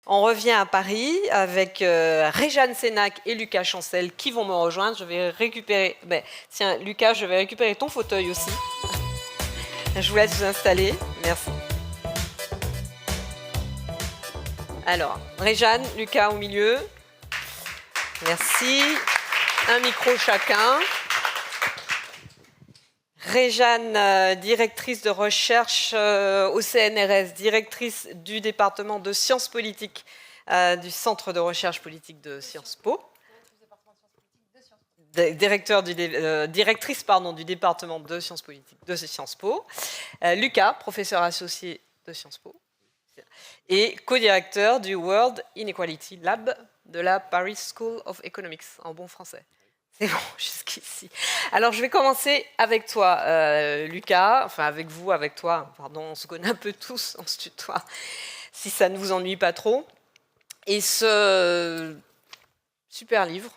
On revient à Paris avec Réjeanne Sénac et Lucas Chancel qui vont me rejoindre. Je vais récupérer... tiens, Lucas, je vais récupérer ton fauteuil aussi. Je vous laisse vous installer. Merci. Alors, Réjeanne, Lucas au milieu. Merci. Un micro chacun. Réjeanne, directrice de recherche au CNRS, directrice du département de sciences politiques du Centre de recherche politique de Sciences Po. Directrice du département de sciences politiques de Sciences Po. Lucas, professeur associé de Sciences Po. Et co-directeur du World Inequality Lab de la Paris School of Economics, en bon français. C'est bon, jusqu'ici. Alors, je vais commencer avec toi, Lucas. Enfin, avec vous, avec toi. Pardon, on se connaît un peu tous, on se tutoie. Si ça ne vous ennuie pas trop. Et ce super livre.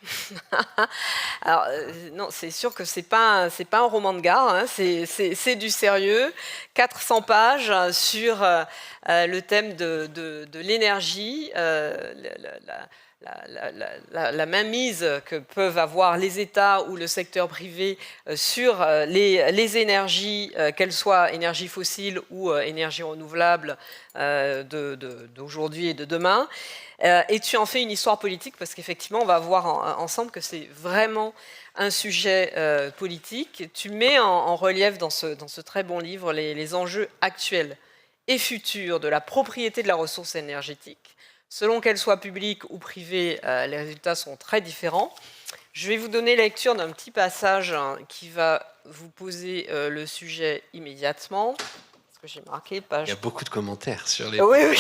Alors, non, c'est sûr que c'est pas un roman de gare, hein, c'est du sérieux. 400 pages sur le thème de l'énergie, la mainmise que peuvent avoir les États ou le secteur privé sur les énergies, qu'elles soient énergies fossiles ou énergies renouvelables d'aujourd'hui et de demain. Et tu en fais une histoire politique parce qu'effectivement, on va voir ensemble que c'est vraiment un sujet politique. Tu mets en relief dans ce très bon livre les enjeux actuels et futurs de la propriété de la ressource énergétique. Selon qu'elle soit publique ou privée, les résultats sont très différents. Je vais vous donner lecture d'un petit passage qui va vous poser le sujet immédiatement. J'ai marqué page... Il y a beaucoup de commentaires sur les... Oui, oui.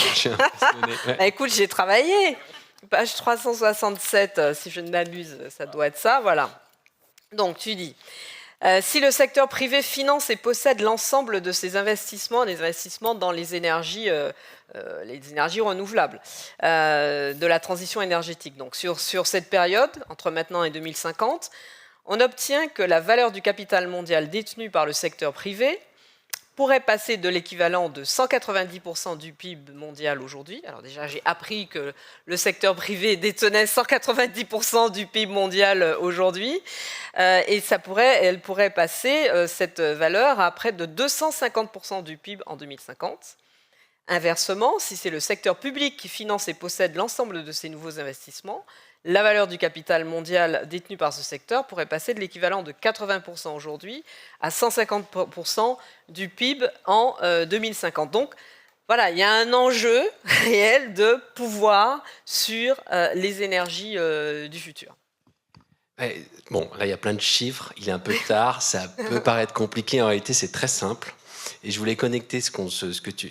Ouais. Écoute, j'ai travaillé. Page 367, si je ne m'abuse, ça doit être ça, voilà. Donc, tu dis, si le secteur privé finance et possède l'ensemble de ses investissements, les investissements dans les énergies renouvelables, de la transition énergétique. Donc, sur cette période, entre maintenant et 2050, on obtient que la valeur du capital mondial détenu par le secteur privé pourrait passer de l'équivalent de 190% du PIB mondial aujourd'hui. Alors déjà, j'ai appris que le secteur privé détenait 190% du PIB mondial aujourd'hui. Et elle pourrait passer, cette valeur, à près de 250% du PIB en 2050. Inversement, si c'est le secteur public qui finance et possède l'ensemble de ces nouveaux investissements, la valeur du capital mondial détenu par ce secteur pourrait passer de l'équivalent de 80% aujourd'hui à 150% du PIB en 2050. Donc, voilà, il y a un enjeu réel de pouvoir sur les énergies du futur. Bon, là, il y a plein de chiffres, il est un peu tard, ça peut paraître compliqué, en réalité, c'est très simple. Et je voulais connecter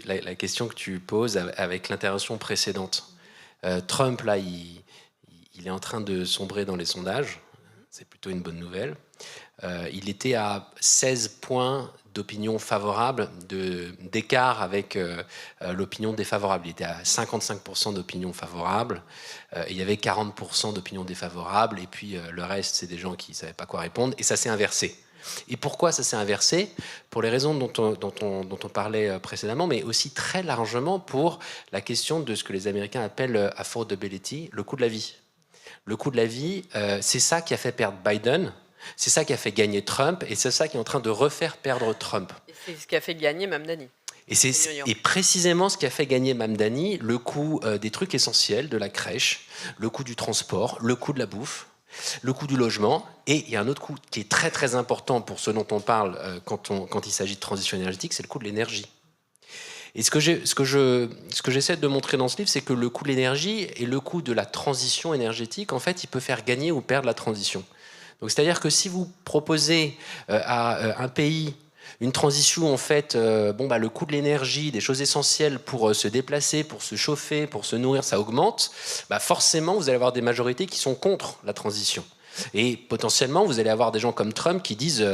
la question que tu poses avec l'intervention précédente. Trump, là, il est en train de sombrer dans les sondages. C'est plutôt une bonne nouvelle. Il était à 16 points d'opinion favorable, d'écart avec l'opinion défavorable. Il était à 55% d'opinion favorable. Il y avait 40% d'opinion défavorable. Et puis le reste, c'est des gens qui ne savaient pas quoi répondre. Et ça s'est inversé. Et pourquoi ça s'est inversé? Pour les raisons dont on parlait précédemment, mais aussi très largement pour la question de ce que les Américains appellent affordability, le coût de la vie. Le coût de la vie, c'est ça qui a fait perdre Biden, c'est ça qui a fait gagner Trump, et c'est ça qui est en train de refaire perdre Trump. Et c'est ce qui a fait gagner Mamdani. Et précisément ce qui a fait gagner Mamdani, le coût des trucs essentiels, de la crèche, le coût du transport, le coût de la bouffe, le coût du logement, et il y a un autre coût qui est très très important pour ce dont on parle quand il s'agit de transition énergétique, c'est le coût de l'énergie. Et ce que j'essaie de montrer dans ce livre, c'est que le coût de l'énergie et le coût de la transition énergétique, en fait, il peut faire gagner ou perdre la transition. Donc, c'est-à-dire que si vous proposez à un pays une transition, en fait, le coût de l'énergie, des choses essentielles pour se déplacer, pour se chauffer, pour se nourrir, ça augmente, forcément, vous allez avoir des majorités qui sont contre la transition. Et potentiellement, vous allez avoir des gens comme Trump qui disent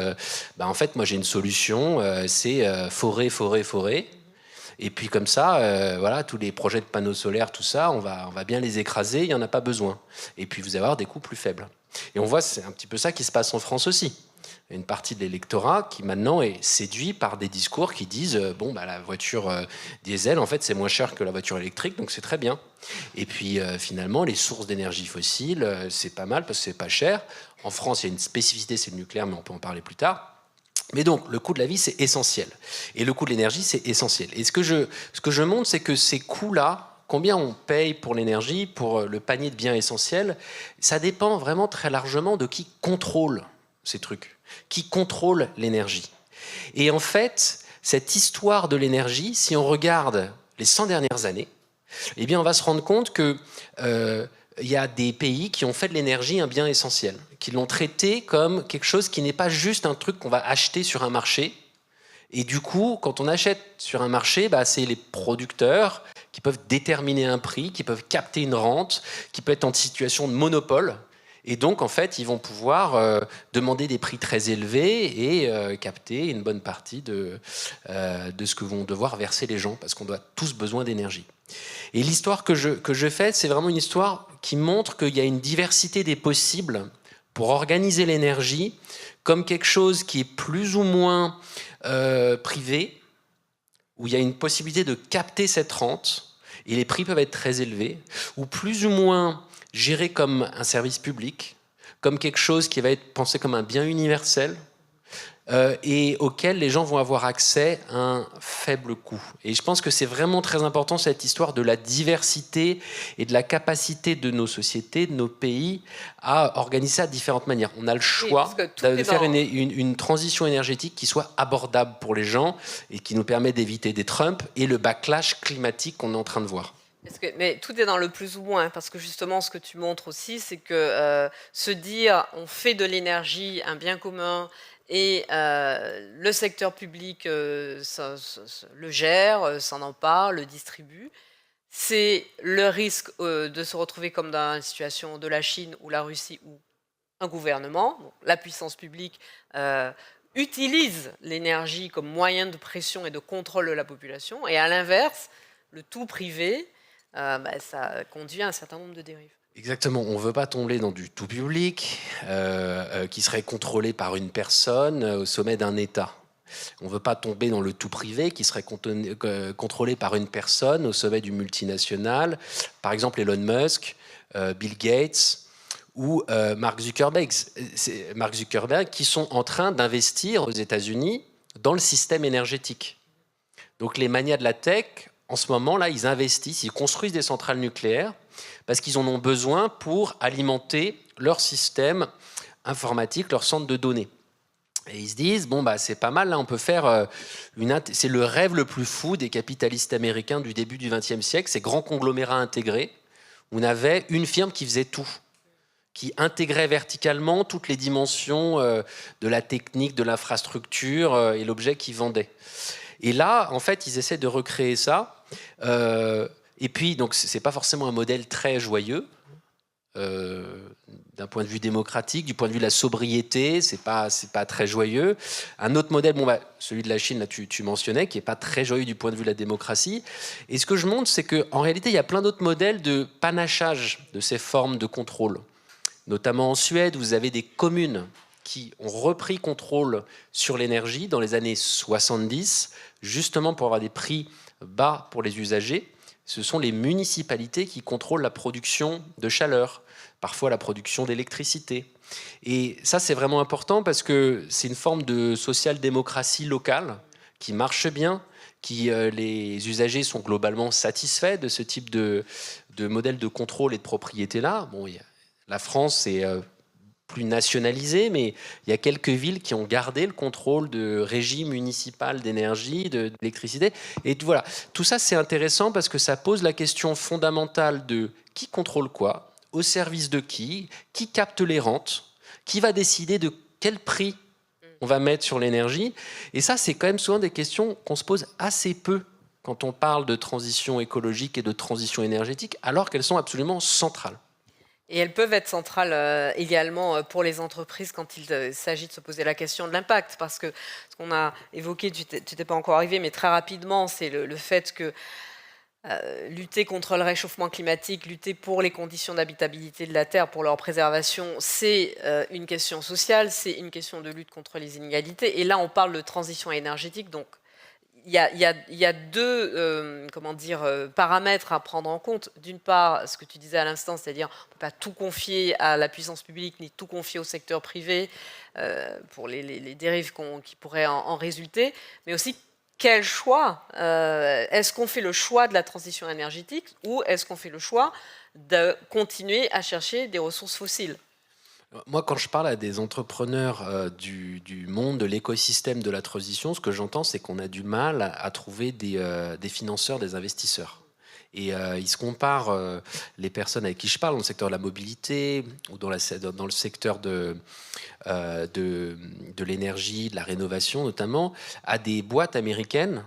en fait, moi, j'ai une solution, c'est forêt. Et puis comme ça, voilà, tous les projets de panneaux solaires, tout ça, on va bien les écraser, il n'y en a pas besoin. Et puis vous allez avoir des coûts plus faibles. Et on voit, c'est un petit peu ça qui se passe en France aussi. une partie de l'électorat qui maintenant est séduit par des discours qui disent bon bah la voiture diesel en fait c'est moins cher que la voiture électrique donc c'est très bien. Et puis finalement les sources d'énergie fossile c'est pas mal parce que c'est pas cher. En France il y a une spécificité, c'est le nucléaire, mais on peut en parler plus tard. Mais donc le coût de la vie c'est essentiel et le coût de l'énergie c'est essentiel. Et ce que je montre c'est que ces coûts-là, combien on paye pour l'énergie, pour le panier de biens essentiels, ça dépend vraiment très largement de qui contrôle ces trucs, qui contrôle l'énergie. Et en fait, cette histoire de l'énergie, si on regarde les 100 dernières années, eh bien on va se rendre compte que il y a des pays qui ont fait de l'énergie un bien essentiel, qui l'ont traité comme quelque chose qui n'est pas juste un truc qu'on va acheter sur un marché. Et du coup, quand on achète sur un marché, bah, c'est les producteurs qui peuvent déterminer un prix, qui peuvent capter une rente, qui peuvent être en situation de monopole. Et donc, en fait, ils vont pouvoir demander des prix très élevés et capter une bonne partie de ce que vont devoir verser les gens, parce qu'on doit tous besoin d'énergie. Et l'histoire que je fais, c'est vraiment une histoire qui montre qu'il y a une diversité des possibles pour organiser l'énergie comme quelque chose qui est plus ou moins privé, où il y a une possibilité de capter cette rente, et les prix peuvent être très élevés, ou plus ou moins géré comme un service public, comme quelque chose qui va être pensé comme un bien universel, et auquel les gens vont avoir accès à un faible coût. Et je pense que c'est vraiment très important cette histoire de la diversité et de la capacité de nos sociétés, de nos pays, à organiser ça de différentes manières. On a le choix de faire une transition énergétique qui soit abordable pour les gens et qui nous permet d'éviter des Trump et le backlash climatique qu'on est en train de voir. Mais tout est dans le plus ou moins, parce que justement, ce que tu montres aussi, c'est que se dire on fait de l'énergie un bien commun et le secteur public le gère, s'en empare, le distribue, c'est le risque de se retrouver comme dans la situation de la Chine ou la Russie, où un gouvernement, donc la puissance publique, utilise l'énergie comme moyen de pression et de contrôle de la population, et à l'inverse, le tout privé, ça conduit à un certain nombre de dérives. Exactement, on ne veut pas tomber dans du tout public qui serait contrôlé par une personne au sommet d'un État. On ne veut pas tomber dans le tout privé qui serait contrôlé par une personne au sommet du multinational, par exemple Elon Musk, Bill Gates ou Mark Zuckerberg, qui sont en train d'investir aux États-Unis dans le système énergétique. Donc les manias de la tech, en ce moment, là, ils investissent, ils construisent des centrales nucléaires parce qu'ils en ont besoin pour alimenter leur système informatique, leur centre de données. Et ils se disent, bon, bah, c'est pas mal, là, on peut faire c'est le rêve le plus fou des capitalistes américains du début du XXe siècle, ces grands conglomérats intégrés, où on avait une firme qui faisait tout, qui intégrait verticalement toutes les dimensions de la technique, de l'infrastructure et l'objet qu'ils vendaient. Et là, en fait, ils essaient de recréer ça. Et puis, donc, c'est pas forcément un modèle très joyeux d'un point de vue démocratique, du point de vue de la sobriété, c'est pas très joyeux. Un autre modèle, celui de la Chine, là, tu mentionnais, qui est pas très joyeux du point de vue de la démocratie. Et ce que je montre, c'est qu'en réalité, il y a plein d'autres modèles de panachage de ces formes de contrôle. Notamment en Suède, vous avez des communes qui ont repris contrôle sur l'énergie dans les années 70, justement pour avoir des prix bas pour les usagers. Ce sont les municipalités qui contrôlent la production de chaleur, parfois la production d'électricité. Et ça, c'est vraiment important parce que c'est une forme de social-démocratie locale qui marche bien, les usagers sont globalement satisfaits de ce type de modèle de contrôle et de propriété-là. Bon, la France, c'est plus nationalisé, mais il y a quelques villes qui ont gardé le contrôle de régie municipale d'énergie, d'électricité. Et voilà, tout ça c'est intéressant parce que ça pose la question fondamentale de qui contrôle quoi, au service de qui capte les rentes, qui va décider de quel prix on va mettre sur l'énergie. Et ça, c'est quand même souvent des questions qu'on se pose assez peu quand on parle de transition écologique et de transition énergétique, alors qu'elles sont absolument centrales. Et elles peuvent être centrales également pour les entreprises quand il s'agit de se poser la question de l'impact. Parce que ce qu'on a évoqué, tu n'étais pas encore arrivé, mais très rapidement, c'est le fait que lutter contre le réchauffement climatique, lutter pour les conditions d'habitabilité de la Terre, pour leur préservation, c'est une question sociale, c'est une question de lutte contre les inégalités. Et là, on parle de transition énergétique, donc il y a deux paramètres à prendre en compte. D'une part, ce que tu disais à l'instant, c'est-à-dire on ne peut pas tout confier à la puissance publique, ni tout confier au secteur privé pour les dérives qui pourraient en résulter, mais aussi quel choix est-ce qu'on fait le choix de la transition énergétique ou est-ce qu'on fait le choix de continuer à chercher des ressources fossiles? Moi, quand je parle à des entrepreneurs du monde, de l'écosystème de la transition, ce que j'entends, c'est qu'on a du mal à trouver des financeurs, des investisseurs. Et ils se comparent, les personnes avec qui je parle, dans le secteur de la mobilité ou dans le secteur de l'énergie, de la rénovation notamment, à des boîtes américaines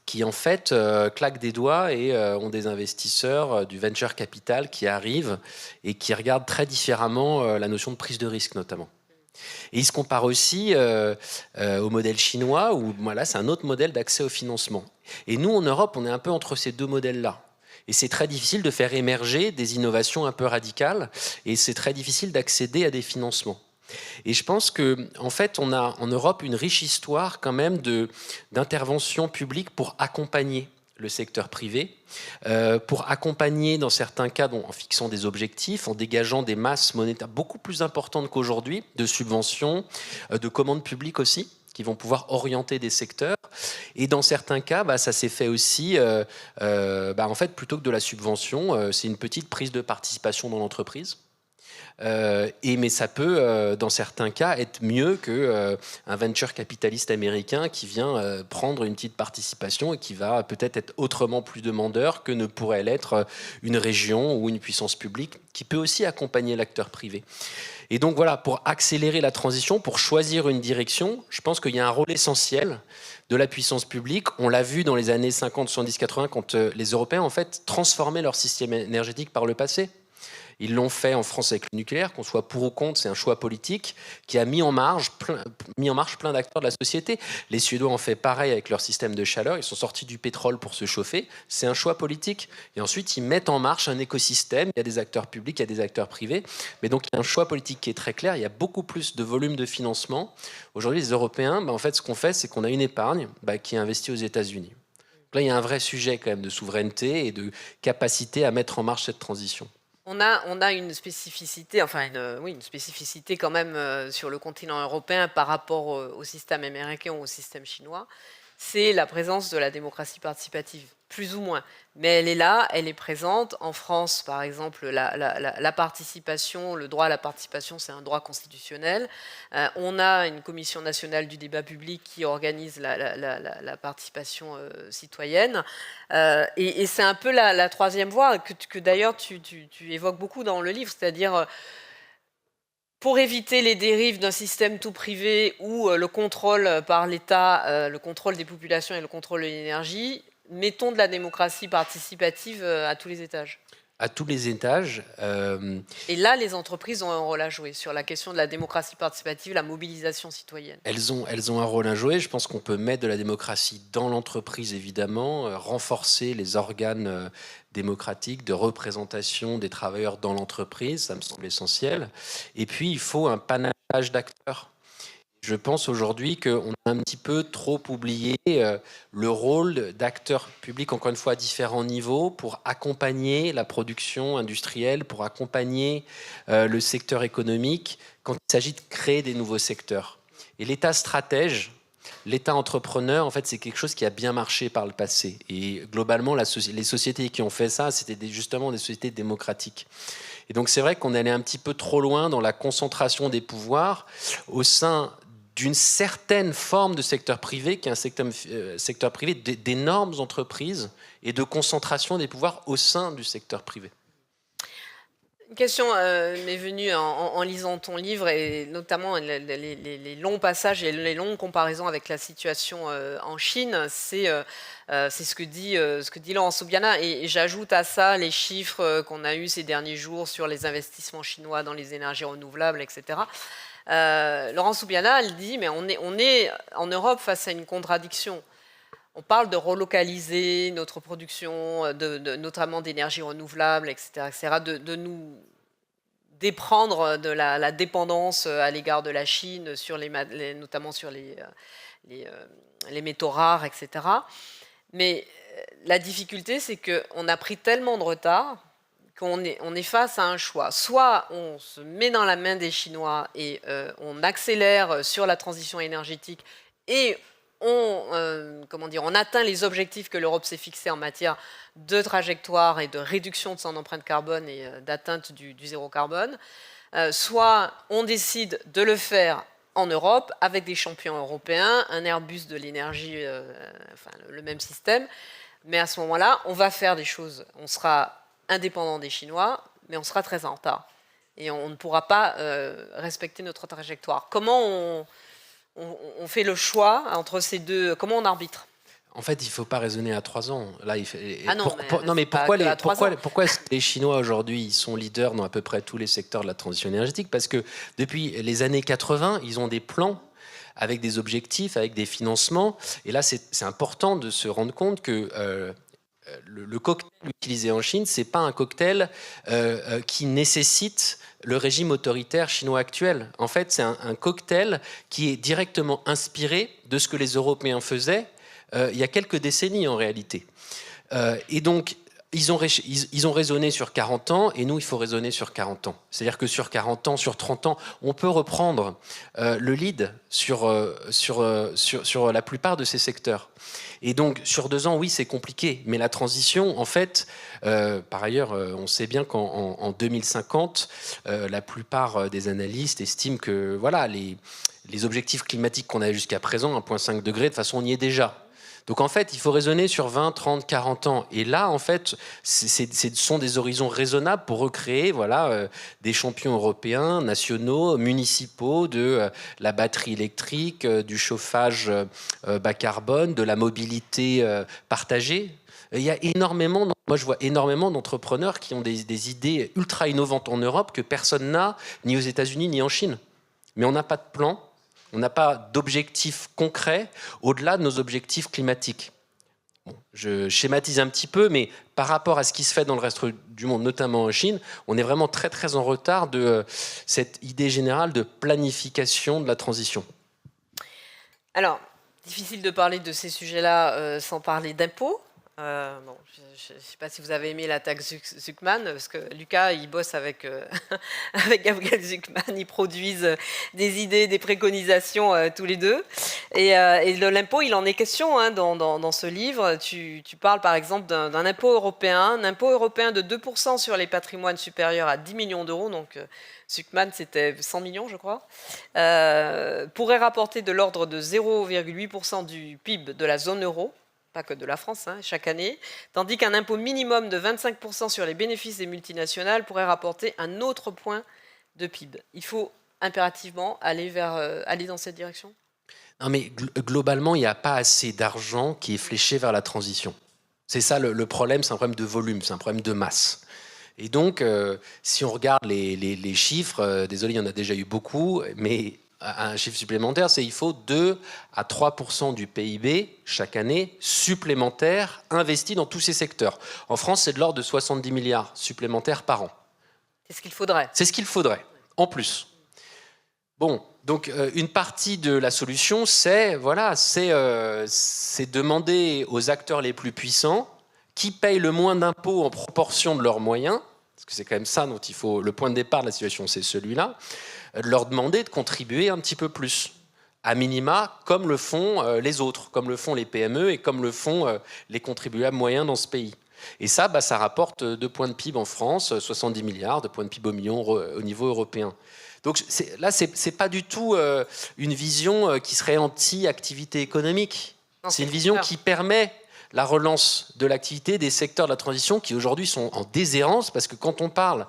qui en fait claquent des doigts et ont des investisseurs du venture capital qui arrivent et qui regardent très différemment la notion de prise de risque notamment. Et ils se comparent aussi au modèle chinois où voilà, c'est un autre modèle d'accès au financement. Et nous en Europe, on est un peu entre ces deux modèles-là. Et c'est très difficile de faire émerger des innovations un peu radicales et c'est très difficile d'accéder à des financements. Et je pense que, en fait, on a en Europe une riche histoire quand même d'intervention publique pour accompagner le secteur privé, pour accompagner dans certains cas en fixant des objectifs, en dégageant des masses monétaires beaucoup plus importantes qu'aujourd'hui, de subventions, de commandes publiques aussi, qui vont pouvoir orienter des secteurs. Et dans certains cas, ça s'est fait aussi, en fait, plutôt que de la subvention, c'est une petite prise de participation dans l'entreprise. Mais ça peut, dans certains cas, être mieux qu'un venture capitaliste américain qui vient prendre une petite participation et qui va peut-être être autrement plus demandeur que ne pourrait l'être une région ou une puissance publique qui peut aussi accompagner l'acteur privé. Et donc voilà, pour accélérer la transition, pour choisir une direction, je pense qu'il y a un rôle essentiel de la puissance publique. On l'a vu dans les années 50, 70, 80, quand les Européens, en fait, transformaient leur système énergétique par le passé. Ils l'ont fait en France avec le nucléaire, qu'on soit pour ou contre, c'est un choix politique qui a mis en marche plein d'acteurs de la société. Les Suédois ont fait pareil avec leur système de chaleur, ils sont sortis du pétrole pour se chauffer, c'est un choix politique. Et ensuite, ils mettent en marche un écosystème, il y a des acteurs publics, il y a des acteurs privés, mais donc il y a un choix politique qui est très clair, il y a beaucoup plus de volume de financement. Aujourd'hui, les Européens, en fait, ce qu'on fait, c'est qu'on a une épargne qui est investie aux États-Unis. Là, il y a un vrai sujet quand même de souveraineté et de capacité à mettre en marche cette transition. On a une spécificité, une spécificité quand même sur le continent européen par rapport au système américain ou au système chinois, c'est la présence de la démocratie participative, plus ou moins. Mais elle est là, elle est présente. En France, par exemple, la participation, le droit à la participation, c'est un droit constitutionnel. On a une commission nationale du débat public qui organise la participation citoyenne. Et c'est un peu la troisième voie que d'ailleurs tu évoques beaucoup dans le livre, c'est-à-dire pour éviter les dérives d'un système tout privé où le contrôle par l'État, le contrôle des populations et le contrôle de l'énergie, mettons de la démocratie participative à tous les étages. À tous les étages. Et là, les entreprises ont un rôle à jouer sur la question de la démocratie participative, la mobilisation citoyenne. Elles ont un rôle à jouer. Je pense qu'on peut mettre de la démocratie dans l'entreprise, évidemment, renforcer les organes démocratiques de représentation des travailleurs dans l'entreprise, ça me semble essentiel. Et puis, il faut un panage d'acteurs. Je pense aujourd'hui qu'on a un petit peu trop oublié le rôle d'acteurs publics, encore une fois, à différents niveaux, pour accompagner la production industrielle, pour accompagner le secteur économique, quand il s'agit de créer des nouveaux secteurs. Et l'État stratège, l'État entrepreneur, en fait, c'est quelque chose qui a bien marché par le passé. Et globalement, les sociétés qui ont fait ça, c'était justement des sociétés démocratiques. Et donc, c'est vrai qu'on allait un petit peu trop loin dans la concentration des pouvoirs au sein d'une certaine forme de secteur privé, qui est un secteur privé d'énormes entreprises et de concentration des pouvoirs au sein du secteur privé. Une question m'est venue en lisant ton livre, et notamment les longs passages et les longues comparaisons avec la situation en Chine. C'est ce que dit Laurent Soubiana. Et j'ajoute à ça les chiffres qu'on a eus ces derniers jours sur les investissements chinois dans les énergies renouvelables, etc. Laurent Soubiana, elle dit, mais on est en Europe face à une contradiction. on parle de relocaliser notre production, notamment d'énergie renouvelable, etc., de nous déprendre de la dépendance à l'égard de la Chine, notamment sur les métaux rares, etc. Mais la difficulté, c'est qu'on a pris tellement de retard qu'on est face à un choix. Soit on se met dans la main des Chinois et on accélère sur la transition énergétique et on atteint les objectifs que l'Europe s'est fixés en matière de trajectoire et de réduction de son empreinte carbone et d'atteinte du zéro carbone. Soit on décide de le faire en Europe avec des champions européens, un Airbus de l'énergie, le même système. Mais à ce moment-là, on va faire des choses. On sera indépendant des Chinois, mais on sera très en retard. Et on ne pourra pas respecter notre trajectoire. Comment on fait le choix entre ces deux? Comment on arbitre? En fait, il ne faut pas raisonner à 3 ans. Là, mais pourquoi les Chinois aujourd'hui ils sont leaders dans à peu près tous les secteurs de la transition énergétique? Parce que depuis les années 80, ils ont des plans avec des objectifs, avec des financements. Et là, c'est important de se rendre compte que le cocktail utilisé en Chine, c'est pas un cocktail qui nécessite le régime autoritaire chinois actuel. En fait, c'est un cocktail qui est directement inspiré de ce que les Européens faisaient il y a quelques décennies en réalité. Et donc, ils ont raisonné sur 40 ans, et nous, il faut raisonner sur 40 ans. C'est-à-dire que sur 40 ans, sur 30 ans, on peut reprendre le lead sur la plupart de ces secteurs. Et donc, sur 2 ans, oui, c'est compliqué. Mais la transition, en fait, par ailleurs, on sait bien qu'en 2050, la plupart des analystes estiment que voilà, les objectifs climatiques qu'on a jusqu'à présent, 1,5 degré, de toute façon, on y est déjà. Donc en fait, il faut raisonner sur 20, 30, 40 ans. Et là, en fait, ce sont des horizons raisonnables pour recréer des champions européens, nationaux, municipaux, de la batterie électrique, du chauffage bas carbone, de la mobilité partagée. Il y a moi je vois énormément d'entrepreneurs qui ont des idées ultra innovantes en Europe que personne n'a, ni aux États-Unis, ni en Chine. Mais on n'a pas de plan. On n'a pas d'objectifs concrets au-delà de nos objectifs climatiques. Bon, je schématise un petit peu, mais par rapport à ce qui se fait dans le reste du monde, notamment en Chine, on est vraiment très très en retard de cette idée générale de planification de la transition. Alors, difficile de parler de ces sujets-là sans parler d'impôts. Je ne sais pas si vous avez aimé la taxe Zuckman, parce que Lucas, il bosse avec Gabriel Zuckman, ils produisent des idées, des préconisations tous les deux. Et de l'impôt, il en est question dans ce livre. Tu parles par exemple d'un impôt européen, de 2% sur les patrimoines supérieurs à 10 millions d'euros, donc Zuckman, c'était 100 millions, je crois, pourrait rapporter de l'ordre de 0,8% du PIB de la zone euro, pas que de la France, chaque année, tandis qu'un impôt minimum de 25% sur les bénéfices des multinationales pourrait rapporter un autre point de PIB. Il faut impérativement aller dans cette direction? Non, mais globalement, il n'y a pas assez d'argent qui est fléché vers la transition. C'est ça le problème, c'est un problème de volume, c'est un problème de masse. Et donc, si on regarde les chiffres, désolé, il y en a déjà eu beaucoup, mais un chiffre supplémentaire, c'est qu'il faut 2 à 3% du PIB chaque année supplémentaire investi dans tous ces secteurs. En France, c'est de l'ordre de 70 milliards supplémentaires par an. C'est ce qu'il faudrait. C'est ce qu'il faudrait, en plus. Bon, donc une partie de la solution, c'est demander aux acteurs les plus puissants qui payent le moins d'impôts en proportion de leurs moyens, parce que c'est quand même ça dont il faut, le point de départ de la situation, c'est celui-là, de leur demander de contribuer un petit peu plus, à minima, comme le font les autres, comme le font les PME et comme le font les contribuables moyens dans ce pays. Et ça, ça rapporte 2 points de PIB en France, 70 milliards de points de PIB au niveau européen. Donc là, c'est pas du tout une vision qui serait anti-activité économique. C'est une vision qui permet la relance de l'activité des secteurs de la transition qui aujourd'hui sont en déshérence, parce que quand on parle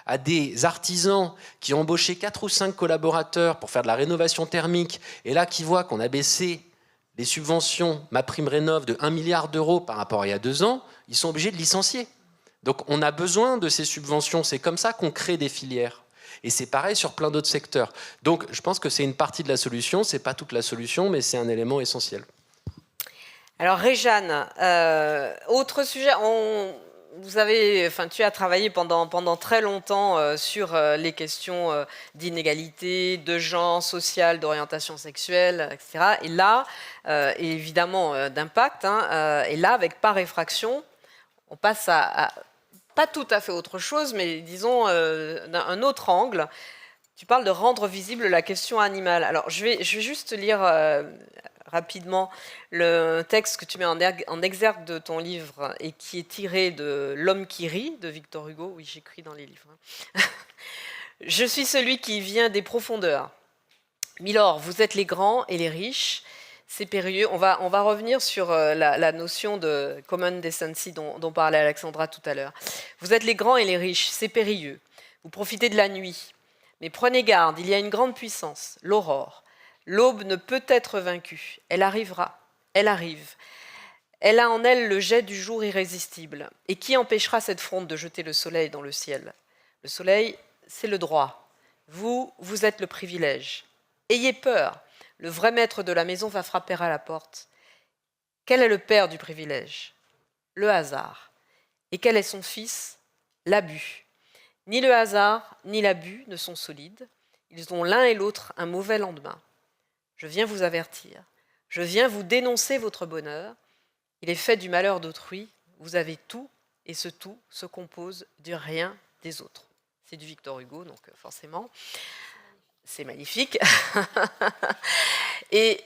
à des artisans qui ont embauché 4 ou 5 collaborateurs pour faire de la rénovation thermique, et là qui voient qu'on a baissé les subventions MaPrimeRénov' de 1 milliard d'euros par rapport à il y a 2 ans, ils sont obligés de licencier. Donc on a besoin de ces subventions, c'est comme ça qu'on crée des filières. Et c'est pareil sur plein d'autres secteurs. Donc je pense que c'est une partie de la solution, c'est pas toute la solution, mais c'est un élément essentiel. Alors Réjeanne, autre sujet, tu as travaillé pendant très longtemps sur les questions d'inégalité, de genre, social, d'orientation sexuelle, etc. Et là, et évidemment d'impact, et là, avec Par effraction, on passe à pas tout à fait autre chose, mais disons d'un autre angle. Tu parles de rendre visible la question animale. Alors, je vais juste lire rapidement le texte que tu mets en exergue de ton livre et qui est tiré de L'homme qui rit de Victor Hugo. Oui, j'écris dans les livres. Je suis celui qui vient des profondeurs. Milord, vous êtes les grands et les riches. C'est périlleux. On va revenir sur la notion de common decency dont parlait Alexandra tout à l'heure. Vous êtes les grands et les riches. C'est périlleux. Vous profitez de la nuit. Mais prenez garde, il y a une grande puissance, l'aurore. L'aube ne peut être vaincue. Elle arrivera. Elle arrive. Elle a en elle le jet du jour irrésistible. Et qui empêchera cette fronde de jeter le soleil dans le ciel? Le soleil, c'est le droit. Vous êtes le privilège. Ayez peur. Le vrai maître de la maison va frapper à la porte. Quel est le père du privilège? Le hasard. Et quel est son fils? L'abus. Ni le hasard, ni l'abus ne sont solides. Ils ont l'un et l'autre un mauvais lendemain. Je viens vous avertir. Je viens vous dénoncer votre bonheur. Il est fait du malheur d'autrui. Vous avez tout, et ce tout se compose du rien des autres. C'est du Victor Hugo, donc forcément, c'est magnifique. Et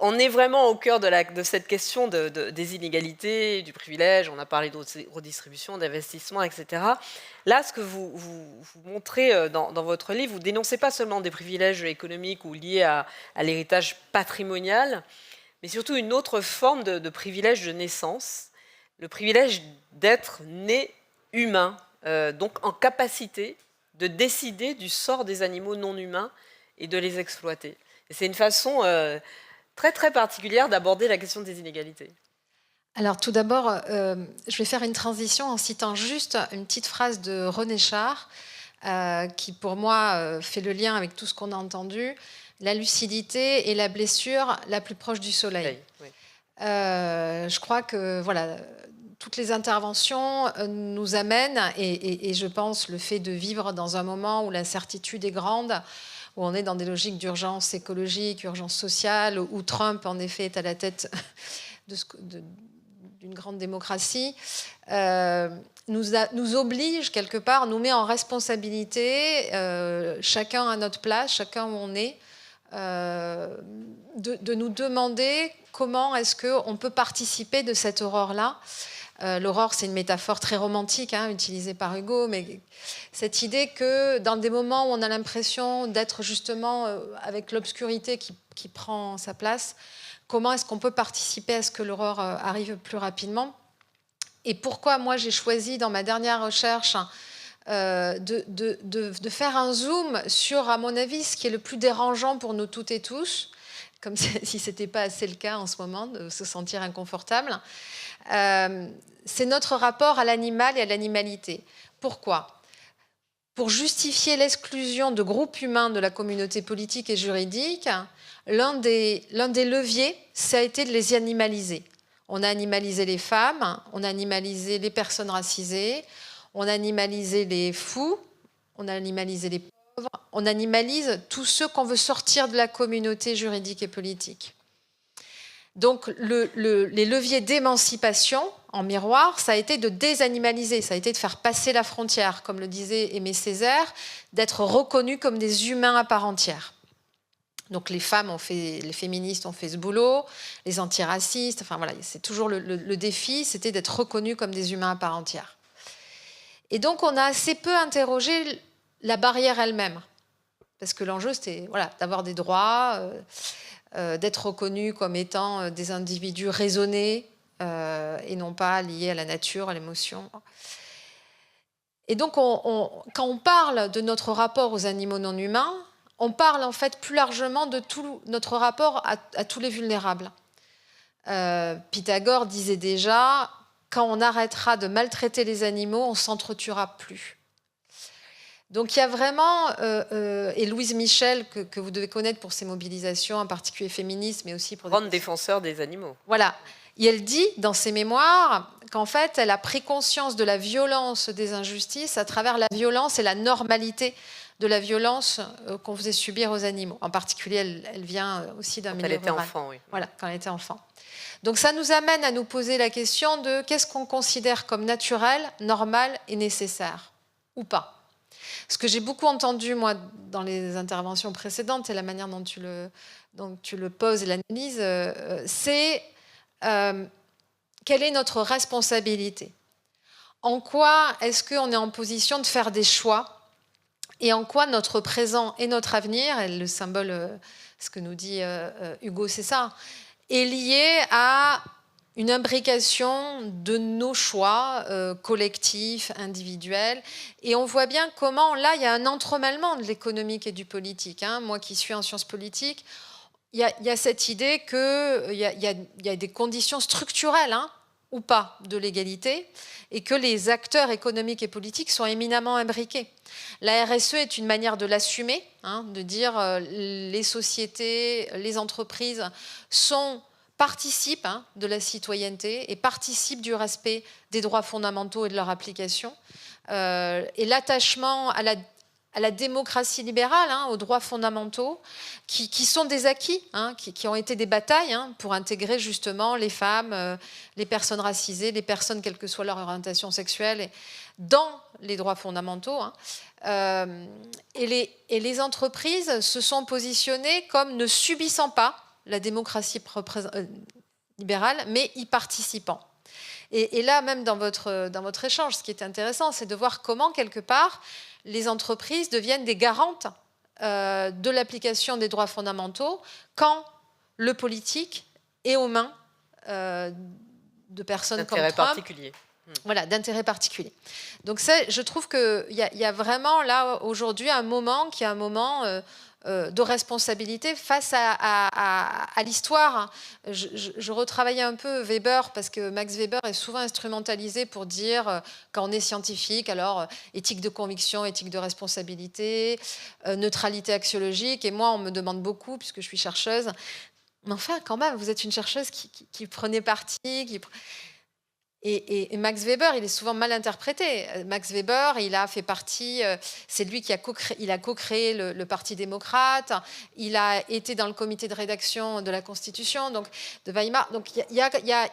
on est vraiment au cœur de cette question des inégalités, du privilège. On a parlé de redistribution, d'investissement, etc. Là, ce que vous montrez dans votre livre, vous dénoncez pas seulement des privilèges économiques ou liés à l'héritage patrimonial, mais surtout une autre forme de privilège de naissance, le privilège d'être né humain, donc en capacité de décider du sort des animaux non humains et de les exploiter. Et c'est une façon très très particulière d'aborder la question des inégalités. Alors tout d'abord, je vais faire une transition en citant juste une petite phrase de René Char, qui pour moi fait le lien avec tout ce qu'on a entendu. La lucidité est la blessure la plus proche du soleil. Oui. Je crois que voilà, toutes les interventions nous amènent, et je pense le fait de vivre dans un moment où l'incertitude est grande, où on est dans des logiques d'urgence écologique, urgence sociale, où Trump, en effet, est à la tête d'une grande démocratie, nous oblige, quelque part, nous met en responsabilité, chacun à notre place, chacun où on est, de nous demander comment est-ce qu'on peut participer de cette aurore-là. L'aurore, c'est une métaphore très romantique, utilisée par Hugo, mais cette idée que dans des moments où on a l'impression d'être justement avec l'obscurité qui prend sa place, comment est-ce qu'on peut participer à ce que l'aurore arrive plus rapidement? Et pourquoi moi j'ai choisi dans ma dernière recherche de faire un zoom sur, à mon avis, ce qui est le plus dérangeant pour nous toutes et tous, comme si ce n'était pas assez le cas en ce moment, de se sentir inconfortable. C'est notre rapport à l'animal et à l'animalité. Pourquoi? Pour justifier l'exclusion de groupes humains de la communauté politique et juridique, l'un des leviers, ça a été de les animaliser. On a animalisé les femmes, on a animalisé les personnes racisées, on a animalisé les fous, on a animalisé les pauvres, on animalise tous ceux qu'on veut sortir de la communauté juridique et politique. Donc les leviers d'émancipation, en miroir, ça a été de désanimaliser, ça a été de faire passer la frontière, comme le disait Aimé Césaire, d'être reconnus comme des humains à part entière. Donc les féministes ont fait ce boulot, les antiracistes, enfin voilà, c'est toujours le défi, c'était d'être reconnus comme des humains à part entière. Et donc on a assez peu interrogé la barrière elle-même, parce que l'enjeu c'était d'avoir des droits, d'être reconnus comme étant des individus raisonnés et non pas liés à la nature, à l'émotion. Et donc quand on parle de notre rapport aux animaux non humains, on parle en fait plus largement de tout notre rapport à tous les vulnérables. Pythagore disait déjà, quand on arrêtera de maltraiter les animaux, on ne s'entretuera plus. Donc il y a vraiment, et Louise Michel, que vous devez connaître pour ses mobilisations, en particulier féministes, mais aussi pour... Grande défenseur des animaux. Voilà. Et elle dit dans ses mémoires qu'en fait, elle a pris conscience de la violence des injustices à travers la violence et la normalité de la violence qu'on faisait subir aux animaux. En particulier, elle vient aussi d'un milieu rural. Quand elle était enfant, oui. Voilà, quand elle était enfant. Donc ça nous amène à nous poser la question de qu'est-ce qu'on considère comme naturel, normal et nécessaire, ou pas. Ce que j'ai beaucoup entendu, moi, dans les interventions précédentes et la manière dont tu le poses et l'analyses, c'est quelle est notre responsabilité? En quoi est-ce qu'on est en position de faire des choix? Et en quoi notre présent et notre avenir, et le symbole, ce que nous dit Hugo, c'est ça, est lié à une imbrication de nos choix collectifs, individuels. Et on voit bien comment, là, il y a un entremêlement de l'économique et du politique. Hein. Moi qui suis en sciences politiques, il y a cette idée qu'il y a des conditions structurelles, hein, ou pas, de l'égalité, et que les acteurs économiques et politiques sont éminemment imbriqués. La RSE est une manière de l'assumer, hein, de dire les sociétés, les entreprises participent de la citoyenneté et participent du respect des droits fondamentaux et de leur application. Et l'attachement à la démocratie libérale, aux droits fondamentaux, qui sont des acquis, qui ont été des batailles pour intégrer justement les femmes, les personnes racisées, les personnes, quelle que soit leur orientation sexuelle, dans les droits fondamentaux. Et les entreprises se sont positionnées comme ne subissant pas la démocratie libérale, mais y participant. Et là, même dans votre échange, ce qui est intéressant, c'est de voir comment, quelque part, les entreprises deviennent des garantes de l'application des droits fondamentaux quand le politique est aux mains de personnes comme Trump. Particulier. Voilà, d'intérêt particulier. Donc ça, je trouve qu'il y a vraiment là, aujourd'hui, un moment qui est un moment de responsabilité face à l'histoire. Je retravaillais un peu Weber, parce que Max Weber est souvent instrumentalisé pour dire, quand on est scientifique, alors éthique de conviction, éthique de responsabilité, neutralité axiologique. Et moi, on me demande beaucoup, puisque je suis chercheuse, mais enfin, quand même, vous êtes une chercheuse qui prenait parti, Et Max Weber, il est souvent mal interprété. Max Weber, il a fait partie, c'est lui qui a co-créé le Parti démocrate, il a été dans le comité de rédaction de la Constitution, donc de Weimar. Donc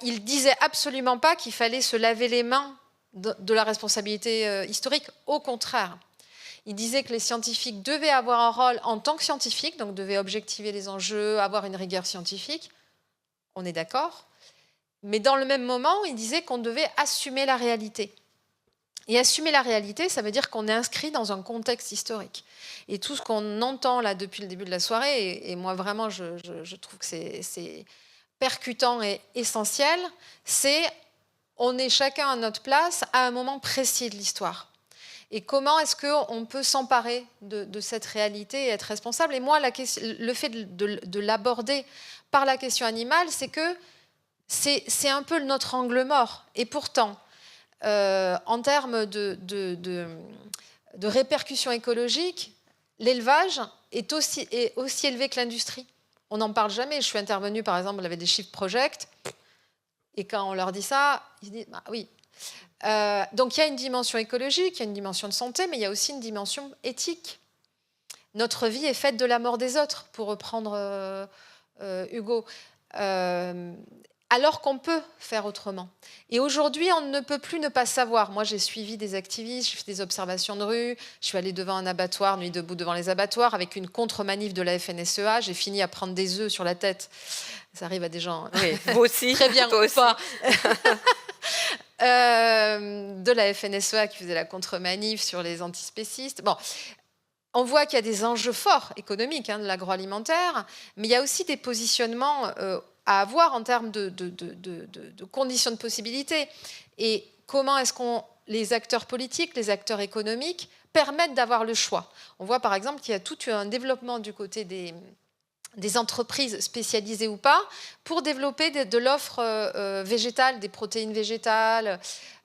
il disait absolument pas qu'il fallait se laver les mains de la responsabilité historique. Au contraire, il disait que les scientifiques devaient avoir un rôle en tant que scientifiques, donc devaient objectiver les enjeux, avoir une rigueur scientifique. On est d'accord ? Mais dans le même moment, il disait qu'on devait assumer la réalité. Et assumer la réalité, ça veut dire qu'on est inscrit dans un contexte historique. Et tout ce qu'on entend là depuis le début de la soirée, et moi vraiment, je trouve que c'est percutant et essentiel, c'est on est chacun à notre place à un moment précis de l'histoire. Et comment est-ce qu'on peut s'emparer de cette réalité et être responsable? Et moi, le fait de l'aborder par la question animale, c'est que c'est un peu notre angle mort. Et pourtant, en termes de répercussions écologiques, l'élevage est aussi élevé que l'industrie. On n'en parle jamais. Je suis intervenue, par exemple, avec des Shift Project, et quand on leur dit ça, ils disent bah, oui. Donc il y a une dimension écologique, il y a une dimension de santé, mais il y a aussi une dimension éthique. Notre vie est faite de la mort des autres, pour reprendre Hugo. Alors qu'on peut faire autrement. Et aujourd'hui, on ne peut plus ne pas savoir. Moi, j'ai suivi des activistes, j'ai fait des observations de rue, je suis allée devant un abattoir, nuit debout devant les abattoirs, avec une contre-manif de la FNSEA, j'ai fini à prendre des œufs sur la tête. Ça arrive à des gens... Oui, vous aussi. Très bien, toi ou aussi. pas. De la FNSEA qui faisait la contre-manif sur les antispécistes. Bon, on voit qu'il y a des enjeux forts économiques de l'agroalimentaire, mais il y a aussi des positionnements... à avoir en termes de conditions de possibilité. Et comment est-ce que les acteurs politiques, les acteurs économiques permettent d'avoir le choix? On voit par exemple qu'il y a tout un développement du côté des entreprises spécialisées ou pas pour développer de l'offre végétale, des protéines végétales.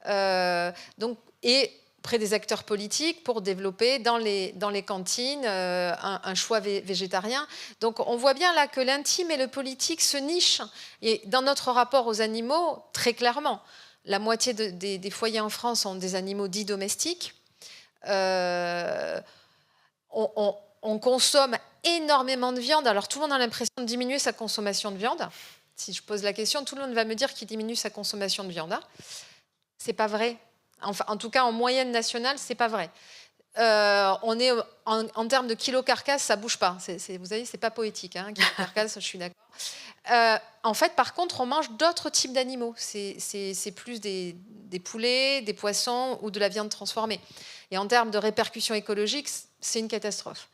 Et auprès des acteurs politiques pour développer dans les cantines un choix végétarien. Donc on voit bien là que l'intime et le politique se nichent. Et dans notre rapport aux animaux, très clairement, la moitié des foyers en France ont des animaux dits domestiques. On consomme énormément de viande. Alors tout le monde a l'impression de diminuer sa consommation de viande. Si je pose la question, tout le monde va me dire qu'il diminue sa consommation de viande. C'est pas vrai. Enfin, en tout cas, en moyenne nationale, c'est pas vrai. On est en termes de kilo carcasse, ça bouge pas. Vous savez, c'est pas poétique. Hein, kilo carcasse, je suis d'accord. En fait, par contre, on mange d'autres types d'animaux. C'est plus des poulets, des poissons ou de la viande transformée. Et en termes de répercussions écologiques, c'est une catastrophe.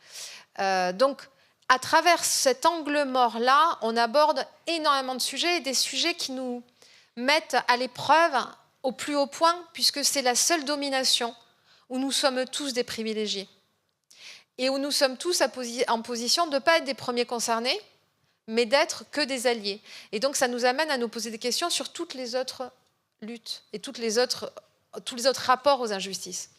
Donc, à travers cet angle mort-là, on aborde énormément de sujets, et des sujets qui nous mettent à l'épreuve au plus haut point, puisque c'est la seule domination où nous sommes tous des privilégiés et où nous sommes tous en position de ne pas être des premiers concernés, mais d'être que des alliés. Et donc ça nous amène à nous poser des questions sur toutes les autres luttes et tous les autres rapports aux injustices.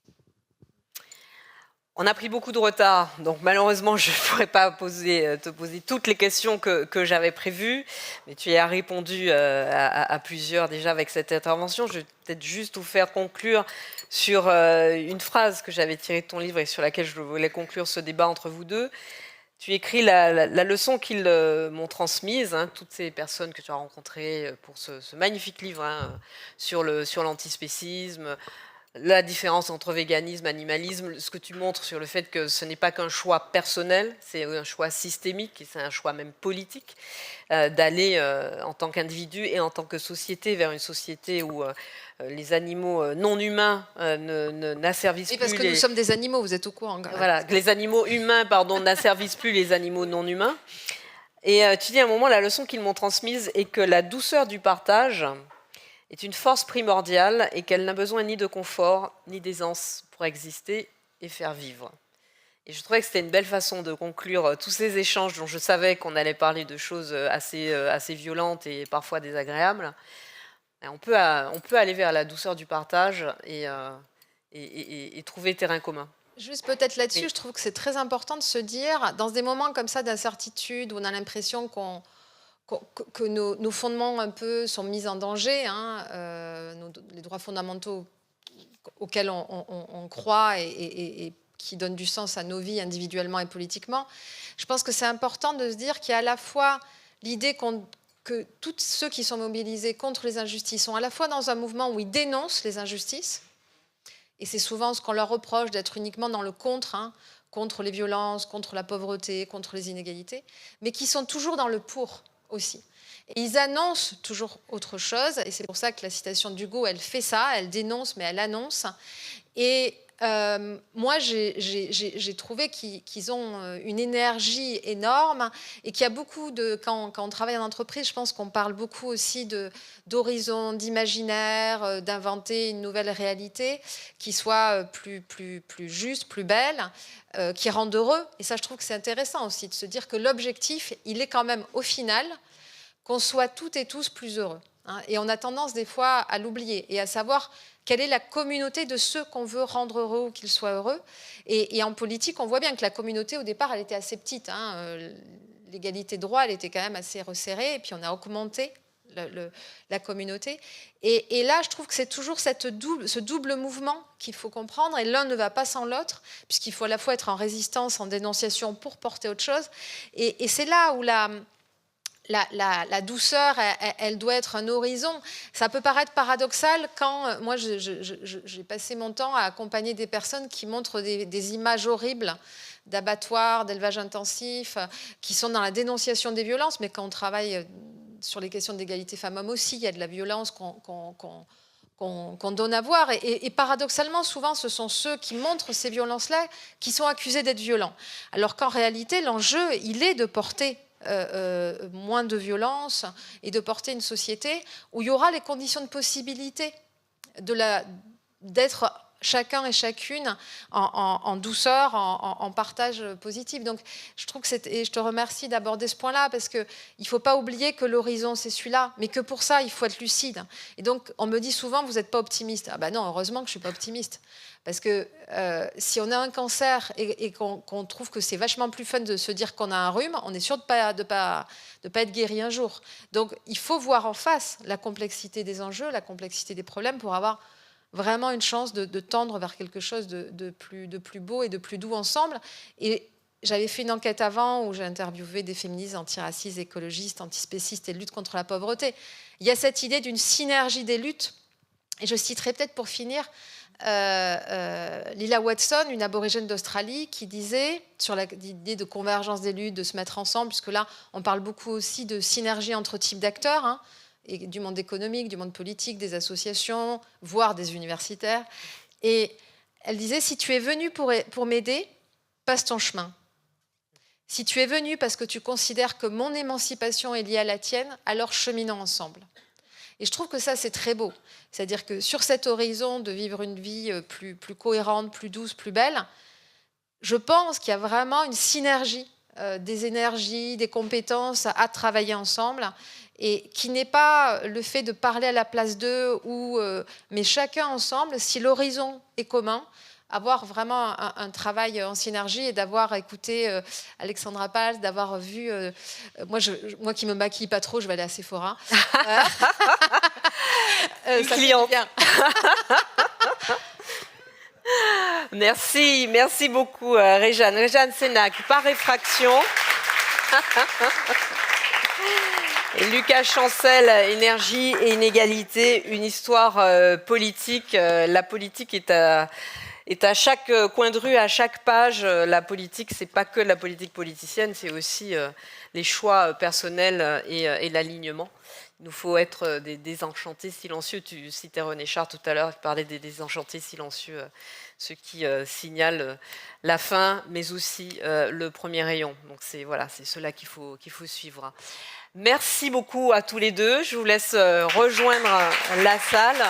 On a pris beaucoup de retard, donc malheureusement, je ne pourrais pas te poser toutes les questions que j'avais prévues, mais tu y as répondu à plusieurs déjà avec cette intervention. Je vais peut-être juste vous faire conclure sur une phrase que j'avais tirée de ton livre et sur laquelle je voulais conclure ce débat entre vous deux. Tu écris la leçon qu'ils m'ont transmise, hein, toutes ces personnes que tu as rencontrées pour ce magnifique livre hein, sur l'antispécisme, la différence entre véganisme, animalisme, ce que tu montres sur le fait que ce n'est pas qu'un choix personnel, c'est un choix systémique et c'est un choix même politique d'aller en tant qu'individu et en tant que société vers une société où les animaux non humains n'asservissent plus. Parce que nous sommes des animaux, vous êtes au courant. Voilà, que les animaux humains, n'asservissent plus les animaux non humains. Et tu dis à un moment, la leçon qu'ils m'ont transmise est que la douceur du partage est une force primordiale et qu'elle n'a besoin ni de confort ni d'aisance pour exister et faire vivre. Et je trouvais que c'était une belle façon de conclure tous ces échanges dont je savais qu'on allait parler de choses assez violentes et parfois désagréables. Et on peut aller vers la douceur du partage et trouver terrain commun. Juste peut-être là-dessus, je trouve que c'est très important de se dire, dans des moments comme ça d'incertitude, où on a l'impression que nos fondements un peu sont mis en danger, hein, les droits fondamentaux auxquels on croit et qui donnent du sens à nos vies individuellement et politiquement. Je pense que c'est important de se dire qu'il y a à la fois l'idée que tous ceux qui sont mobilisés contre les injustices sont à la fois dans un mouvement où ils dénoncent les injustices, et c'est souvent ce qu'on leur reproche d'être uniquement dans le contre, hein, contre les violences, contre la pauvreté, contre les inégalités, mais qui sont toujours dans le pour aussi. Et ils annoncent toujours autre chose, et c'est pour ça que la citation d'Hugo, elle fait ça, elle dénonce, mais elle annonce. Et moi, j'ai trouvé qu'ils ont une énergie énorme et qu'il y a beaucoup de... Quand on travaille en entreprise, je pense qu'on parle beaucoup aussi d'horizon, d'imaginaire, d'inventer une nouvelle réalité qui soit plus juste, plus belle, qui rende heureux. Et ça, je trouve que c'est intéressant aussi de se dire que l'objectif, il est quand même au final qu'on soit toutes et tous plus heureux. Hein, et on a tendance des fois à l'oublier et à savoir quelle est la communauté de ceux qu'on veut rendre heureux ou qu'ils soient heureux. Et en politique, on voit bien que la communauté, au départ, elle était assez petite. Hein, l'égalité de droit, elle était quand même assez resserrée. Et puis, on a augmenté la communauté. Et là, je trouve que c'est toujours ce double mouvement qu'il faut comprendre. Et l'un ne va pas sans l'autre, puisqu'il faut à la fois être en résistance, en dénonciation pour porter autre chose. Et c'est là où la douceur, elle doit être un horizon. Ça peut paraître paradoxal quand, moi, j'ai passé mon temps à accompagner des personnes qui montrent des images horribles d'abattoirs, d'élevage intensif, qui sont dans la dénonciation des violences, mais quand on travaille sur les questions d'égalité femmes-hommes aussi, il y a de la violence qu'on donne à voir. Et paradoxalement, souvent, ce sont ceux qui montrent ces violences-là qui sont accusés d'être violents. Alors qu'en réalité, l'enjeu, il est de porter moins de violence et de porter une société où il y aura les conditions de possibilité d'être chacun et chacune en douceur, en partage positif. Donc, je trouve que et je te remercie d'aborder ce point-là, parce qu'il ne faut pas oublier que l'horizon, c'est celui-là, mais que pour ça, il faut être lucide. Et donc, on me dit souvent, vous n'êtes pas optimiste. Ah ben non, heureusement que je ne suis pas optimiste. Parce que si on a un cancer et qu'on trouve que c'est vachement plus fun de se dire qu'on a un rhume, on est sûr de ne pas être guéri un jour. Donc, il faut voir en face la complexité des enjeux, la complexité des problèmes pour avoir vraiment une chance de tendre vers quelque chose de plus beau et de plus doux ensemble. Et j'avais fait une enquête avant où j'ai interviewé des féministes antiracistes, écologistes, antispécistes et lutte contre la pauvreté. Il y a cette idée d'une synergie des luttes. Et je citerai peut-être pour finir Lila Watson, une aborigène d'Australie, qui disait, sur l'idée de convergence des luttes, de se mettre ensemble, puisque là, on parle beaucoup aussi de synergie entre types d'acteurs, hein, et du monde économique, du monde politique, des associations, voire des universitaires. Et elle disait, si tu es venu pour m'aider, passe ton chemin. Si tu es venu parce que tu considères que mon émancipation est liée à la tienne, alors cheminons ensemble. Et je trouve que ça, c'est très beau. C'est-à-dire que sur cet horizon de vivre une vie plus cohérente, plus douce, plus belle, je pense qu'il y a vraiment une synergie des énergies, des compétences à travailler ensemble, et qui n'est pas le fait de parler à la place d'eux, mais chacun ensemble, si l'horizon est commun, avoir vraiment un travail en synergie et d'avoir écouté Alexandra Pals, d'avoir vu... moi qui me maquille pas trop, je vais aller à Sephora. Ça cliente. Bien. Merci beaucoup Réjeanne Sénac, par réfraction. Et Lucas Chancel, énergie et inégalité, une histoire politique. La politique est à chaque coin de rue, à chaque page. La politique, c'est pas que la politique politicienne, c'est aussi les choix personnels et l'alignement. Il nous faut être des désenchantés silencieux. Tu citais René Char tout à l'heure, qui parlait des désenchantés silencieux, ceux qui signalent la fin, mais aussi le premier rayon. Donc c'est cela qu'il faut suivre. Merci beaucoup à tous les deux. Je vous laisse rejoindre la salle.